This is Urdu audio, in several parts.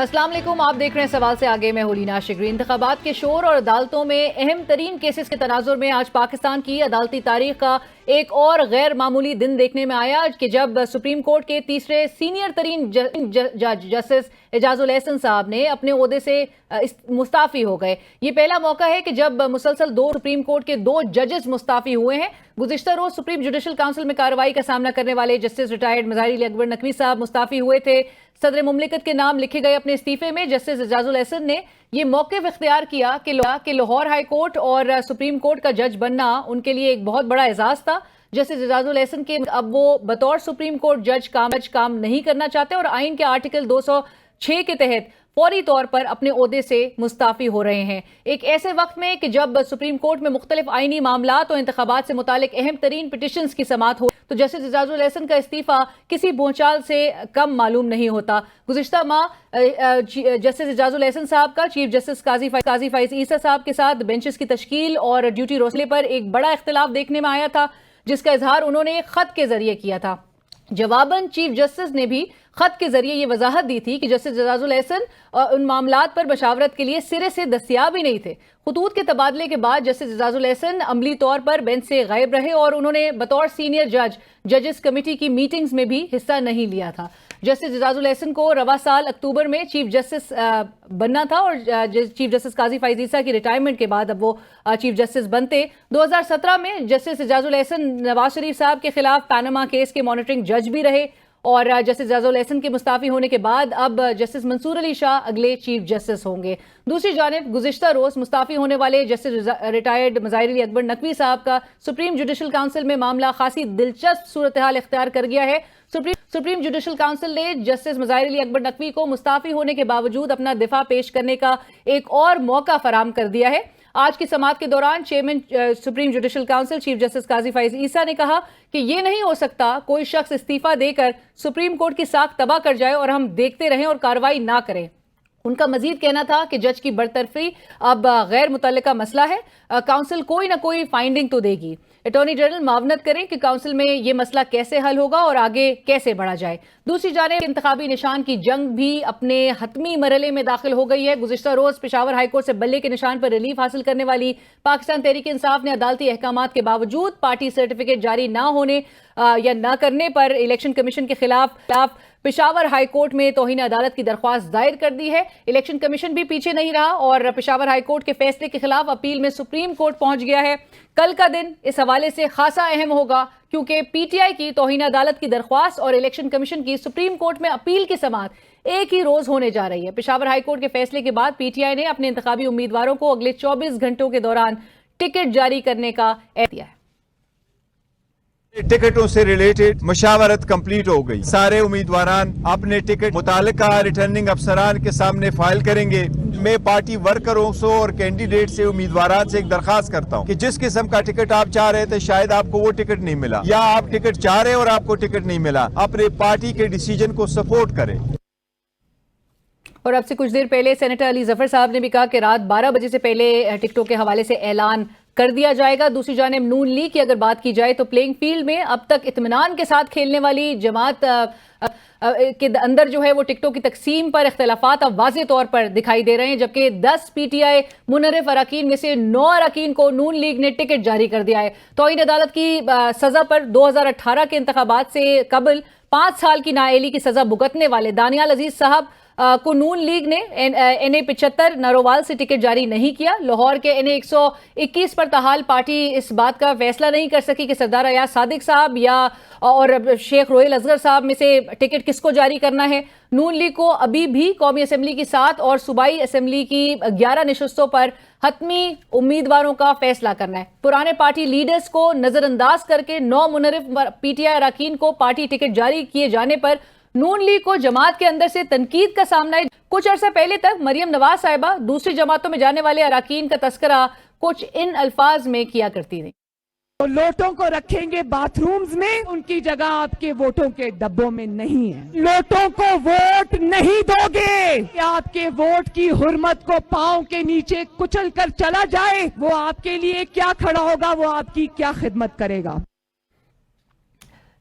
السلام علیکم، آپ دیکھ رہے ہیں سوال سے آگے، میں ہوں شگری۔ انتخابات کے شور اور عدالتوں میں اہم ترین کیسز کے تناظر میں آج پاکستان کی عدالتی تاریخ کا ایک اور غیر معمولی دن دیکھنے میں آیا کہ جب سپریم کورٹ کے تیسرے سینئر ترین جج جسٹس اعجاز الاحسن صاحب نے اپنے عہدے سے مستعفی ہو گئے۔ یہ پہلا موقع ہے کہ جب مسلسل سپریم کورٹ کے 2 ججز مستعفی ہوئے ہیں۔ گزشتہ روز سپریم جوڈیشل کونسل میں کارروائی کا سامنا کرنے والے جسٹس ریٹائرڈ مظاہر علی اکبر نقوی صاحب مستعفی ہوئے تھے۔ صدر مملکت کے نام لکھے گئے اپنے استعفے میں جسٹس اعجاز الاحسن نے یہ موقف اختیار کیا کہ لاہور ہائی کورٹ اور سپریم کورٹ کا جج بننا ان کے لیے ایک بہت بڑا اعزاز تھا۔ جسٹس اعجاز الاحسن کے اب وہ بطور سپریم کورٹ جج کام نہیں کرنا چاہتے اور آئین کے آرٹیکل 206 کے تحت فوری طور پر اپنے عہدے سے مستعفی ہو رہے ہیں۔ ایک ایسے وقت میں کہ جب سپریم کورٹ میں مختلف آئینی معاملات اور انتخابات سے متعلق اہم ترین پٹیشنز کی سماعت ہو تو جسٹس اعجاز الاحسن کا استعفیٰ کسی بھونچال سے کم معلوم نہیں ہوتا۔ گزشتہ ماہ جسٹس اعجاز الاحسن صاحب کا چیف جسٹس قاضی فائز عیسیٰ صاحب کے ساتھ بینچز کی تشکیل اور ڈیوٹی روسلے پر ایک بڑا اختلاف دیکھنے میں آیا تھا، جس کا اظہار انہوں نے خط کے ذریعے کیا تھا۔ جواباً چیف جسٹس نے بھی خط کے ذریعے یہ وضاحت دی تھی کہ جسٹس اعجاز الاحسن ان معاملات پر مشاورت کے لیے سرے سے دستیاب ہی نہیں تھے۔ خطوط کے تبادلے کے بعد جسٹس اعجاز الاحسن عملی طور پر بینچ سے غائب رہے اور انہوں نے بطور سینئر ججز کمیٹی کی میٹنگز میں بھی حصہ نہیں لیا تھا۔ جسٹس اعجاز الاحسن کو رواں سال اکتوبر میں چیف جسٹس بننا تھا اور چیف جسٹس قاضی فائز عیسیٰ کی ریٹائرمنٹ کے بعد اب وہ چیف جسٹس بنتے۔ 2017 میں جسٹس اعجاز الاحسن نواز شریف صاحب کے خلاف پاناما کیس کے مانیٹرنگ جج بھی رہے اور جسٹس اعجاز الاحسن کے مستعفی ہونے کے بعد اب جسٹس منصور علی شاہ اگلے چیف جسٹس ہوں گے۔ دوسری جانب گزشتہ روز مستعفی ہونے والے جسٹس ریٹائرڈ مظاہر علی اکبر نقوی صاحب کا سپریم جوڈیشل کونسل میں معاملہ خاصی دلچسپ صورتحال اختیار کر گیا ہے۔ سپریم جوڈیشل کونسل نے جسٹس مظاہر علی اکبر نقوی کو مستعفی ہونے کے باوجود اپنا دفاع پیش کرنے کا ایک اور موقع فراہم کر دیا ہے۔ آج کی سماعت کے دوران chairman supreme judicial council chief justice قاضی فائز عیسیٰ نے کہا کہ یہ نہیں ہو سکتا کوئی شخص استعفیٰ دے کر سپریم کورٹ کی ساکھ تباہ کر جائے اور ہم دیکھتے رہیں اور کارروائی نہ کریں۔ ان کا مزید کہنا تھا کہ جج کی برطرفی اب غیر متعلقہ مسئلہ ہے، کونسل کوئی نہ کوئی فائنڈنگ تو دے گی۔ اٹارنی جنرل معاونت کریں کہ کونسل میں یہ مسئلہ کیسے حل ہوگا اور آگے کیسے بڑھا جائے۔ دوسری جانب انتخابی نشان کی جنگ بھی اپنے حتمی مرحلے میں داخل ہو گئی ہے۔ گزشتہ روز پشاور ہائی کورٹ سے بلے کے نشان پر ریلیف حاصل کرنے والی پاکستان تحریک انصاف نے عدالتی احکامات کے باوجود پارٹی سرٹیفکیٹ جاری نہ ہونے یا نہ کرنے پر الیکشن کمیشن کے خلاف پشاور ہائی کورٹ میں توہین عدالت کی درخواست دائر کر دی ہے۔ الیکشن کمیشن بھی پیچھے نہیں رہا اور پشاور ہائی کورٹ کے فیصلے کے خلاف اپیل میں سپریم کورٹ پہنچ گیا ہے۔ کل کا دن اس حوالے سے خاصا اہم ہوگا کیونکہ پی ٹی آئی کی توہین عدالت کی درخواست اور الیکشن کمیشن کی سپریم کورٹ میں اپیل کی سماعت ایک ہی روز ہونے جا رہی ہے۔ پشاور ہائی کورٹ کے فیصلے کے بعد پی ٹی آئی نے اپنے انتخابی امیدواروں کو اگلے 24 گھنٹوں کے دوران ٹکٹ جاری کرنے کا اعلان کیا ہے۔ ٹکٹوں سے ریلیٹڈ مشاورت کمپلیٹ ہو گئی۔ سارے امیدواران اپنے ٹکٹ متعلقہ ریٹرننگ افسران کے سامنے فائل کریں گے۔ میں پارٹی ورکروں سے اور کینڈیڈیٹ سے امیدواران سے ایک درخواست کرتا ہوں کہ جس قسم کا ٹکٹ آپ چاہ رہے تھے شاید آپ کو وہ ٹکٹ نہیں ملا یا آپ ٹکٹ چاہ رہے اور آپ کو ٹکٹ نہیں ملا، اپنے پارٹی کے ڈیسیجن کو سپورٹ کریں۔ اور اب سے کچھ دیر پہلے سینیٹر علی ظفر صاحب نے بھی کہا کہ رات 12 بجے سے پہلے ٹکٹوں کے حوالے سے اعلان کر دیا جائے گا۔ دوسری جانب نون لیگ کی اگر بات کی جائے تو پلینگ فیلڈ میں اب تک اطمینان کے ساتھ کھیلنے والی جماعت کے اندر جو ہے وہ ٹکٹوں کی تقسیم پر اختلافات اب واضح طور پر دکھائی دے رہے ہیں، جبکہ 10 پی ٹی آئی منحرف اراکین میں سے 9 اراکین کو نون لیگ نے ٹکٹ جاری کر دیا ہے۔ توہین عدالت کی سزا پر 2018 کے انتخابات سے قبل 5 سال کی نااہلی کی سزا بھگتنے والے دانیال عزیز صاحب کو نون لیگ نے این اے 75 نارووال سے ٹکٹ جاری نہیں کیا۔ لاہور کے این اے 121 پر تاحال پارٹی اس بات کا فیصلہ نہیں کر سکی کہ سردار ایاز صادق صاحب اور شیخ روہیل اصغر صاحب میں سے ٹکٹ کس کو جاری کرنا ہے۔ نون لیگ کو ابھی بھی قومی اسمبلی کی 7 اور صوبائی اسمبلی کی 11 نشستوں پر حتمی امیدواروں کا فیصلہ کرنا ہے۔ پرانے پارٹی لیڈرز کو نظر انداز کر کے 9 منحرف پی ٹی آئی اراکین کو پارٹی ٹکٹ جاری کیے جانے پر نون لیگ کو جماعت کے اندر سے تنقید کا سامنا ہے۔ کچھ عرصہ پہلے تک مریم نواز صاحبہ دوسری جماعتوں میں جانے والے اراکین کا تذکرہ کچھ ان الفاظ میں کیا کرتی تھیں۔ لوٹوں کو رکھیں گے باتھ رومز میں، ان کی جگہ آپ کے ووٹوں کے ڈبوں میں نہیں ہے۔ لوٹوں کو ووٹ نہیں دو گے کہ آپ کے ووٹ کی حرمت کو پاؤں کے نیچے کچل کر چلا جائے، وہ آپ کے لیے کیا کھڑا ہوگا، وہ آپ کی کیا خدمت کرے گا۔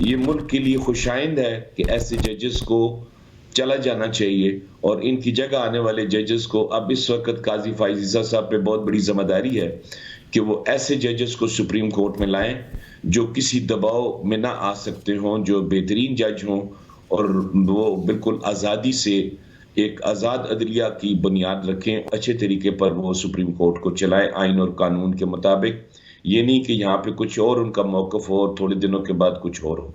یہ ملک کے لیے خوش آئند ہے کہ ایسے ججز کو چلا جانا چاہیے، اور ان کی جگہ آنے والے ججز کو اب اس وقت قاضی فائز عیسیٰ صاحب پہ بہت بڑی ذمہ داری ہے کہ وہ ایسے ججز کو سپریم کورٹ میں لائیں جو کسی دباؤ میں نہ آ سکتے ہوں، جو بہترین جج ہوں، اور وہ بالکل آزادی سے ایک آزاد عدلیہ کی بنیاد رکھیں، اچھے طریقے پر وہ سپریم کورٹ کو چلائیں آئین اور قانون کے مطابق، یہ نہیں کہ یہاں پہ کچھ اور ان کا موقف ہو اور تھوڑے دنوں کے بعد کچھ اور ہو۔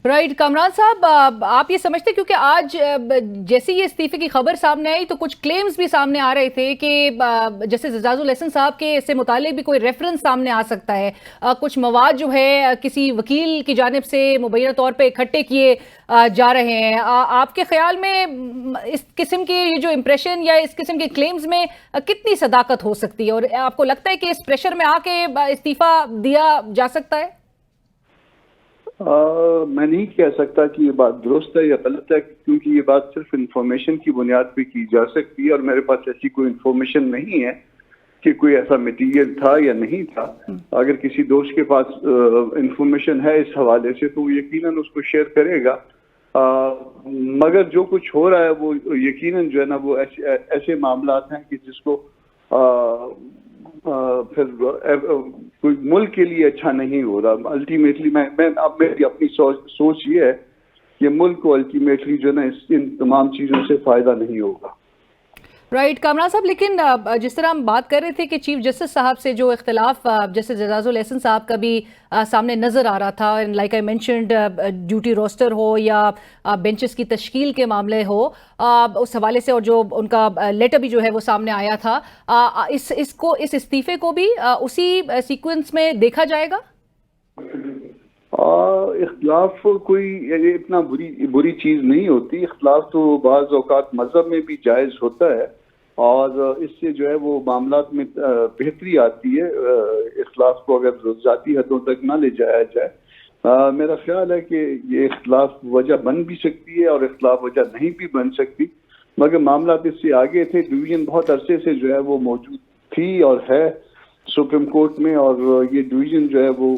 رائٹ کامران صاحب، آپ یہ سمجھتے کیونکہ آج جیسے یہ استعفے کی خبر سامنے آئی تو کچھ کلیمز بھی سامنے آ رہے تھے کہ جیسے اعجاز الاحسن صاحب کے اس سے متعلق بھی کوئی ریفرنس سامنے آ سکتا ہے، کچھ مواد جو ہے کسی وکیل کی جانب سے مبینہ طور پہ اکٹھے کیے جا رہے ہیں، آپ کے خیال میں اس قسم کے یہ جو امپریشن یا اس قسم کے کلیمز میں کتنی صداقت ہو سکتی ہے، اور آپ کو لگتا ہے کہ اس پریشر میں آ کے استعفیٰ دیا جا سکتا ہے؟ میں نہیں کہہ سکتا کہ یہ بات درست ہے یا غلط ہے، کیونکہ یہ بات صرف انفارمیشن کی بنیاد پہ کی جا سکتی ہے، اور میرے پاس ایسی کوئی انفارمیشن نہیں ہے کہ کوئی ایسا مٹیریل تھا یا نہیں تھا۔ اگر کسی دوست کے پاس انفارمیشن ہے اس حوالے سے تو وہ یقیناً اس کو شیئر کرے گا، مگر جو کچھ ہو رہا ہے وہ یقیناً جو ہے نا وہ ایسے معاملات ہیں کہ جس کو پھر کوئی ملک کے لیے اچھا نہیں ہو رہا۔ الٹیمیٹلی میں اب میری اپنی سوچ یہ ہے کہ ملک کو الٹیمیٹلی جو ہے نا ان تمام چیزوں سے فائدہ نہیں ہوگا۔ رائٹ کامران صاحب، لیکن جس طرح ہم بات کر رہے تھے کہ چیف جسٹس صاحب سے جو اختلاف جسٹس اعجاز الاحسن صاحب کا بھی سامنے نظر آ رہا تھا، like I mentioned duty roster ہو یا بینچز کی تشکیل کے معاملے ہو، اس حوالے سے، اور جو ان کا لیٹر بھی جو ہے وہ سامنے آیا تھا، اس استعفے کو بھی اسی سیکوینس میں دیکھا جائے گا؟ اختلاف کوئی اتنا بری چیز نہیں ہوتی، اختلاف تو بعض اوقات مذہب میں بھی جائز ہوتا ہے، اور اس سے جو ہے وہ معاملات میں بہتری آتی ہے، اختلاف کو اگر ذاتی حدوں تک نہ لے جایا جائے۔ میرا خیال ہے کہ یہ اختلاف وجہ بن بھی سکتی ہے اور اختلاف وجہ نہیں بھی بن سکتی، مگر معاملات اس سے آگے تھے۔ ڈویژن بہت عرصے سے جو ہے وہ موجود تھی اور ہے سپریم کورٹ میں، اور یہ ڈویژن جو ہے وہ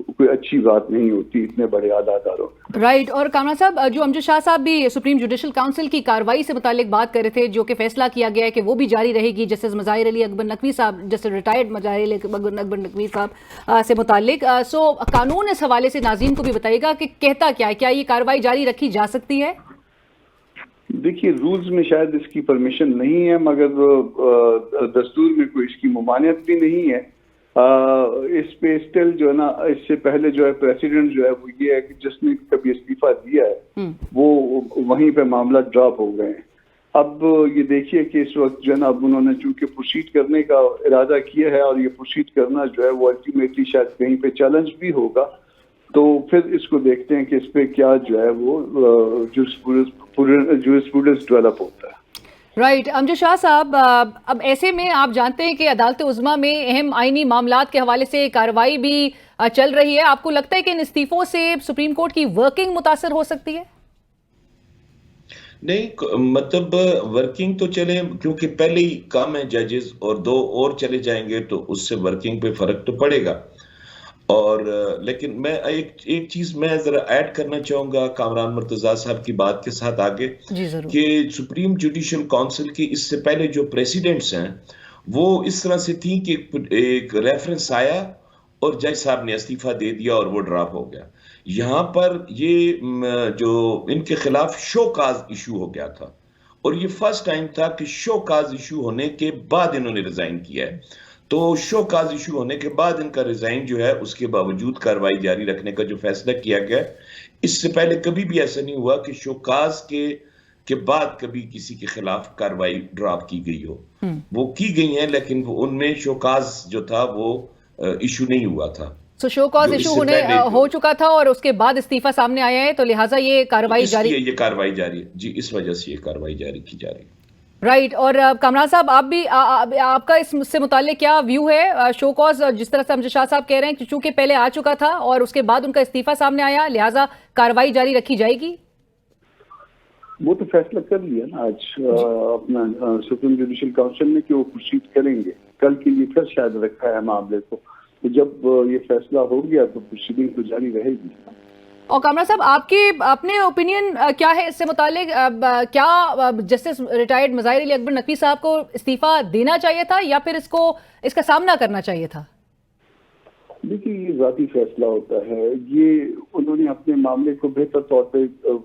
کوئی اچھی بات نہیں ہوتی اتنے بڑے اعلیٰ اداروں میں۔ رائٹ، اور کامران صاحب، جو امجد شاہ صاحب بھی سپریم جوڈیشل کاؤنسل کی کارروائی سے متعلق بات کر رہے تھے، جو کہ فیصلہ کیا گیا ہے کہ وہ بھی جاری رہے گی، جسٹس مظاہر علی اکبر نقوی صاحب، جسٹس ریٹائرڈ مظاہر علی اکبر نقوی صاحب سے متعلق، سو قانون اس حوالے سے ناظرین کو بھی بتائیے گا کہ کہتا کیا ہے، کیا یہ کارروائی جاری رکھی جا سکتی ہے؟ دیکھیے، رولز میں شاید اس کی پرمیشن نہیں ہے، مگر دستور میں کوئی اس کی ممانعت بھی نہیں ہے۔ اس پہ اسٹل جو ہے نا، اس سے پہلے جو ہے پریسیڈنٹ جو ہے وہ یہ ہے کہ جس نے کبھی استعفیٰ دیا ہے وہ وہیں پہ معاملہ ڈراپ ہو گئے ہیں۔ اب یہ دیکھیے کہ اس وقت جو ہے نا اب انہوں نے چونکہ پروسیڈ کرنے کا ارادہ کیا ہے، اور یہ پروسیڈ کرنا جو ہے وہ الٹیمیٹلی شاید کہیں پہ چیلنج بھی ہوگا، تو پھر اس کو دیکھتے ہیں کہ اس پہ کیا جو ہے وہ جورسپروڈنس ڈیولپ ہوتا ہے۔ رائٹ، امجد شاہ صاحب، اب ایسے میں آپ جانتے ہیں کہ عدالت عظمیٰ میں اہم آئینی معاملات کے حوالے سے کارروائی بھی چل رہی ہے، آپ کو لگتا ہے کہ ان استعفوں سے سپریم کورٹ کی ورکنگ متاثر ہو سکتی ہے؟ نہیں، مطلب ورکنگ تو چلے، کیونکہ پہلے ہی کم ہے ججز، اور 2 اور چلے جائیں گے تو اس سے ورکنگ پہ فرق تو پڑے گا۔ اور لیکن میں ایک چیز میں ذرا ایڈ کرنا چاہوں گا کامران مرتضیٰ صاحب کی بات کے ساتھ آگے، کہ سپریم جوڈیشل کونسل کی اس سے پہلے جو پریسیڈنٹس ہیں وہ اس طرح سے تھی کہ ایک ریفرنس آیا اور جج صاحب نے استعفیٰ دے دیا اور وہ ڈراپ ہو گیا۔ یہاں پر یہ جو ان کے خلاف شو کاز ایشو ہو گیا تھا، اور یہ فرسٹ ٹائم تھا کہ شو کاز ایشو ہونے کے بعد انہوں نے ریزائن کیا ہے۔ تو شو کاز ایشو ہونے کے بعد ان کا ریزائن جو ہے، اس کے باوجود کارروائی جاری رکھنے کا جو فیصلہ کیا گیا، اس سے پہلے کبھی بھی ایسا نہیں ہوا کہ شو کاز کے بعد کبھی کسی کے خلاف کارروائی ڈراپ کی گئی ہو۔ وہ کی گئی ہیں، لیکن ان میں شو کاز جو تھا وہ ایشو نہیں ہوا تھا۔ سو شو کاز ایشو ہو چکا تھا اور اس کے بعد استعفیٰ سامنے آیا ہے، تو لہٰذا یہ کارروائی جاری ہے جی، اس وجہ سے یہ کارروائی جاری کی جا رہی ہے۔ رائٹ، اور کامران صاحب، آپ کا اس سے متعلق کیا ویو ہے؟ شو کاز جس طرح سے امجد شاہ صاحب کہہ رہے ہیں، چونکہ پہلے آ چکا تھا اور اس کے بعد ان کا استعفیٰ سامنے آیا، لہٰذا کارروائی جاری رکھی جائے گی؟ وہ تو فیصلہ کر لیا نا آج اپنا سپریم جوڈیشل کاؤنسل نے کہ وہ پروسیڈ کریں گے۔ کل کے لیے پھر شاید رکھا ہے معاملے کو، تو جب یہ فیصلہ ہو گیا تو پروسیڈنگ تو جاری رہے گی۔ اور کامران صاحب آپ کے اپنے اوپینین کیا ہے اس سے متعلق؟ کیا جسٹس ریٹائرڈ مظاہر علی اکبر نقوی صاحب کو استعفیٰ دینا چاہیے تھا یا پھر اس کا سامنا کرنا چاہیے تھا؟ دیکھیے یہ ذاتی فیصلہ ہوتا ہے. یہ انہوں نے اپنے معاملے کو بہتر طور پہ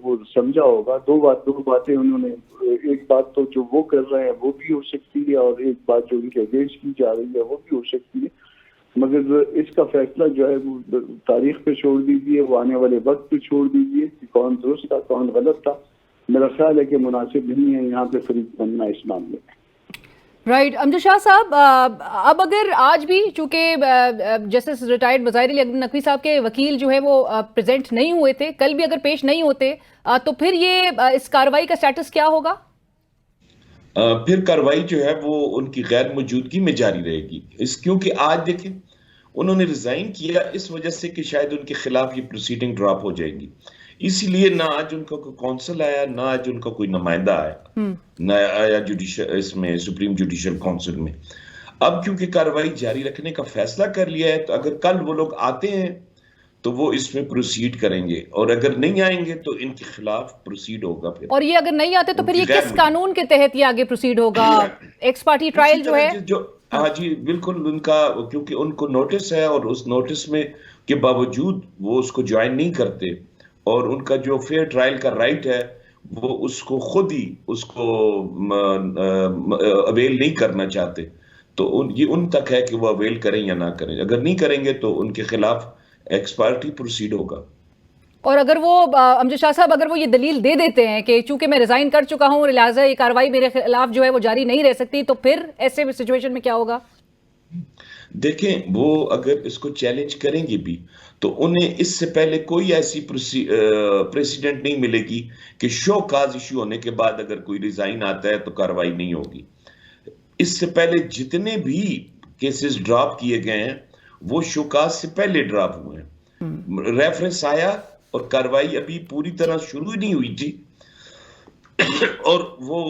وہ سمجھا ہوگا. دو باتیں انہوں نے، ایک بات تو جو وہ کر رہے ہیں وہ بھی ہو سکتی ہے اور ایک بات جو ان کے اگینسٹ کی جا رہی ہے وہ بھی ہو سکتی ہے. مگر اس کا فیصلہ جو ہے وہ تاریخ پہ چھوڑ دیجیے، وہ آنے والے وقت پہ چھوڑ دیجیے کہ کون درست تھا کون غلط تھا. میرا خیال ہے کہ مناسب نہیں ہے یہاں پہ فریق بننا اس معاملے میں. رائٹ. امجد شاہ صاحب، اب اگر آج بھی چونکہ جسٹس ریٹائرڈ مظاہر علی اکبر نقوی صاحب کے وکیل جو ہے وہ پریزنٹ نہیں ہوئے تھے، کل بھی اگر پیش نہیں ہوتے تو پھر یہ اس کارروائی کا سٹیٹس کیا ہوگا؟ پھر کارروائی جو ہے وہ ان کی غیر موجودگی میں جاری رہے گی. کیونکہ آج دیکھیں انہوں نے ریزائن کیا اس وجہ سے کہ شاید ان کے خلاف یہ پروسیڈنگ ڈراپ ہو جائے گی. اسی لیے نہ آج ان کا کوئی کونسل آیا، نہ آج ان کا کوئی نمائندہ آیا، نہ آیا اس میں سپریم جوڈیشل کونسل میں. اب کیونکہ کارروائی جاری رکھنے کا فیصلہ کر لیا ہے تو اگر کل وہ لوگ آتے ہیں تو وہ اس میں پروسیڈ کریں گے، اور اگر نہیں آئیں گے تو ان کے خلاف پروسیڈ ہوگا. پھر اور یہ اگر نہیں آتے تو پھر یہ کس قانون کے تحت یہ آگے پروسیڈ ہوگا؟ ایکس پارٹی ٹرائل جو ہے ہاں جی بالکل، ان کا کیونکہ ان کو نوٹس ہے اور اس نوٹس میں کے باوجود وہ اس کو جوائن نہیں کرتے اور ان کا جو فیئر ٹرائل کا رائٹ ہے وہ اس کو خود ہی اس کو اویل نہیں کرنا چاہتے. تو یہ ان تک ہے کہ وہ اویل کریں یا نہ کریں. اگر نہیں کریں گے تو ان کے خلاف ایکس پارٹی پروسیڈ ہوگا. اور اگر وہ امجد شاہ صاحب اگر وہ یہ دلیل دے دیتے ہیں کہ چونکہ میں ریزائن کر چکا ہوں لہٰذا یہ کارروائی میرے خلاف جو ہے وہ جاری نہیں رہ سکتی، تو پھر ایسے سچویشن میں کیا ہوگا؟ دیکھیں وہ اگر اس کو چیلنج کریں گے بھی تو انہیں اس سے پہلے کوئی ایسی پریسیڈنٹ نہیں ملے گی کہ شو کاز ایشو ہونے کے بعد اگر کوئی ریزائن آتا ہے تو کارروائی نہیں ہوگی. اس سے پہلے جتنے بھی کیسز ڈراپ کیے گئے ہیں وہ شو کاز سے پہلے ڈراپ ہوئے ہیں. ریفرنس آیا اور کارروائی ابھی پوری طرح شروع نہیں ہوئی تھی اور وہ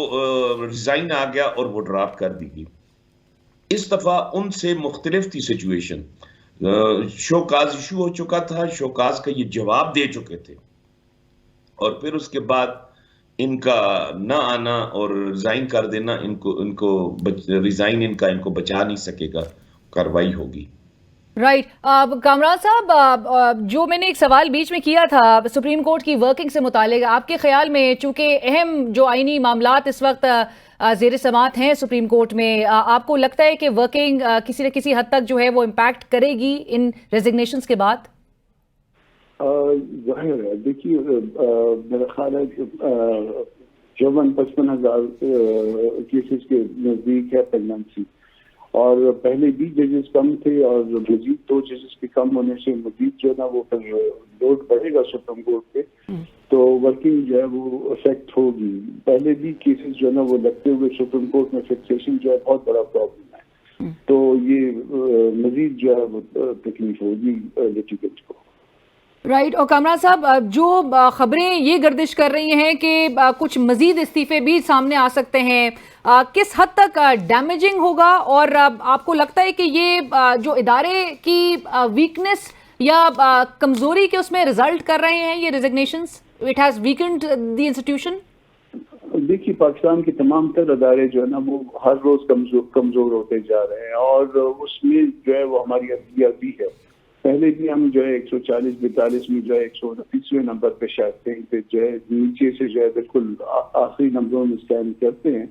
ریزائن آ گیا اور وہ ڈراپ کر دی گئی. اس دفعہ ان سے مختلف تھی سچویشن. شوکاز ایشو ہو چکا تھا، شوکاز کا یہ جواب دے چکے تھے اور پھر اس کے بعد ان کا نہ آنا اور ریزائن کر دینا ان کو ریزائن ان کو بچا نہیں سکے گا. کارروائی ہوگی. رائٹ. کامران صاحب، جو میں نے ایک سوال بیچ میں کیا تھا سپریم کورٹ کی ورکنگ سے متعلق، آپ کے خیال میں چونکہ اہم جو آئینی معاملات اس وقت زیر سماعت ہیں سپریم کورٹ میں، آپ کو لگتا ہے کہ ورکنگ کسی نہ کسی حد تک جو ہے وہ امپیکٹ کرے گی ان ریزگنیشنز کے بعد؟ ظاہر ہے. دیکھیے میرا خیال ہے کہ 55,000 کیسز کے نزدیک ہے پریگننسی، اور پہلے بھی ججز کم تھے اور مزید 2 ججز کے کم ہونے سے مزید جو ہے نا وہ پھر لوڈ بڑھے گا سپریم کورٹ پہ، تو ورکنگ جو ہے وہ افیکٹ ہوگی. پہلے بھی کیسز جو ہے نا وہ لگتے ہوئے سپریم کورٹ میں فکسیشن جو ہے بہت بڑا پرابلم ہے، تو یہ مزید جو ہے وہ تکلیف ہوگی لیٹیگنٹ کو. رائٹ. اور کامران صاحب، جو خبریں یہ گردش کر رہی ہیں کہ کچھ مزید استعفے بھی سامنے آ سکتے ہیں، کس حد تک ڈیمیجنگ ہوگا؟ اور آپ کو لگتا ہے کہ یہ جو ادارے کی ویکنس یا کمزوری کے اس میں رزلٹ کر رہے ہیں یہ resignations? It has weakened the institution. دیکھیے پاکستان کے تمام تر ادارے جو ہے نا وہ ہر روز کمزور ہوتے جا رہے ہیں، اور اس میں جو ہے وہ ہماری عدلیہ بھی ہے. پہلے بھی ہم جو ہے 140-42 میں جو ہے 129ویں نمبر پہ شاید کہیں پہ جو ہے نیچے سے جو ہے بالکل آخری نمبروں میں اسٹینڈ کرتے ہیں.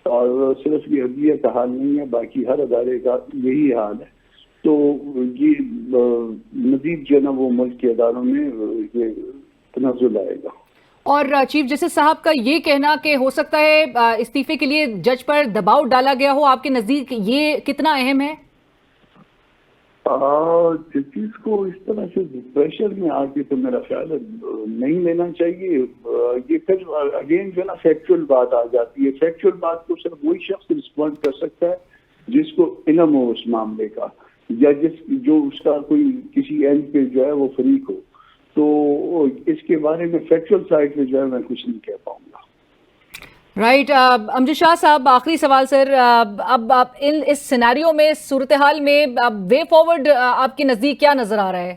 اور صرف یہ عدلیہ کا حال نہیں ہے، باقی ہر ادارے کا یہی حال ہے. تو یہ مزید جو ہے نا وہ ملک کے اداروں میں یہ تنزل آئے گا. اور چیف جسٹس صاحب کا یہ کہنا کہ ہو سکتا ہے استعفے کے لیے جج پر دباؤ ڈالا گیا ہو، آپ کے نزدیک یہ کتنا اہم ہے؟ جسٹس کو اس طرح سے پریشر میں آ کے تو میرا خیال ہے نہیں لینا چاہیے. یہ پھر اگین جو ہے نا فیکچوئل بات آ جاتی ہے. فیکچوئل بات کو صرف وہی شخص رسپونڈ کر سکتا ہے جس کو علم ہو اس معاملے کا، یا جو اس کا کوئی کسی اینڈ پہ جو ہے وہ فریق ہو. تو اس کے بارے میں فیکچوئل سائڈ پہ جو ہے میں کچھ نہیں کہہ پاؤں گا. رائٹ. امجد شاہ صاحب، آخری سوال سر، اب اس سیناریو میں صورتحال میں وے فارورڈ آپ کے نزدیک کیا نظر آ رہا ہے؟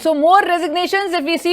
So more resignations, if we see